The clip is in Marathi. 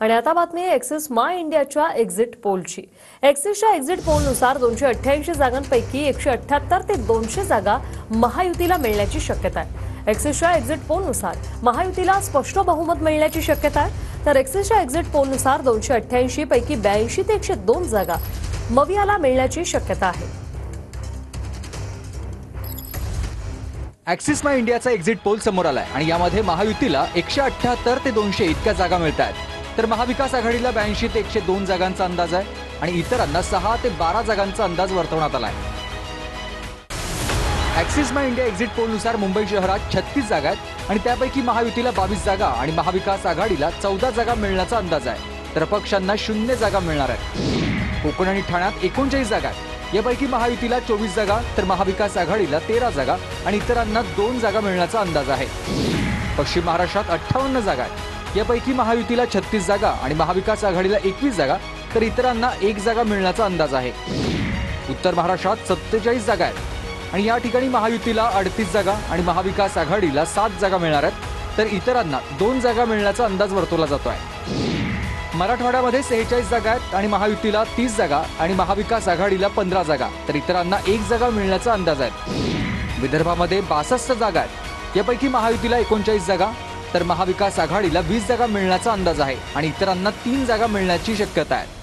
आणि आता बातमी आहे एक्सिस माय इंडियाच्या एक्झिट पोलची। एक्सिसच्या एक्झिट पोलनुसार 288 जागांपैकी 178 ते 200 जागा महायुतीला मिळण्याची शक्यता आहे। एक्सिसच्या एक्झिट पोलनुसार महायुतीला स्पष्ट बहुमत मिळण्याची शक्यता आहे, तर एक्सिसच्या एक्झिट पोलनुसार 288 पैकी 82 ते 102 जागा मवियाला मिळण्याची शक्यता आहे। एक्सिस माय इंडियाचा एक्झिट पोल समोर आलाय आणि यामध्ये महायुतीला 178 ते 200 इतक्या जागा मिळतात, तर महाविकास आघाडीला 82 ते 102 जागांचा अंदाज आहे आणि इतरांना 6 ते 12 जागांचा अंदाज वर्तवण्यात आलाय। एक्सिस माय इंडिया एक्झिट पोलनुसार मुंबई शहरात 36 जागा आहेत आणि त्यापैकी महायुतीला 22 जागा आणि महाविकास आघाडीला 14 जागा मिळण्याचा अंदाज आहे, तर अपक्षांना 0 जागा मिळणार आहेत। कोकण आणि ठाण्यात 39 जागा आहेत, यापैकी महायुतीला 24 जागा तर महाविकास आघाडीला 13 जागा आणि इतरांना 2 जागा मिळण्याचा अंदाज आहे। पश्चिम महाराष्ट्रात 58 जागा आहेत, यापैकी महायुतीला 36 जागा आणि महाविकास आघाडीला 21 जागा तर इतरांना 1 जागा मिळण्याचा अंदाज आहे। उत्तर महाराष्ट्रात 47 जागा आहेत आणि या ठिकाणी महायुतीला 38 जागा आणि महाविकास आघाडीला 7 जागा मिळणार आहेत, तर इतरांना 2 जागा मिळण्याचा अंदाज वर्तवला जातो आहे। मराठवाड्यामध्ये 46 जागा आहेत आणि महायुतीला 30 जागा आणि महाविकास आघाडीला 15 जागा तर इतरांना 1 जागा मिळण्याचा अंदाज आहे। विदर्भामध्ये 62 जागा आहेत, यापैकी महायुतीला 39 जागा तर महाविकास आघाडीला 20 जागा मिळण्याचा अंदाज आहे आणि इतरांना 3 जागा मिळण्याची शक्यता आहे।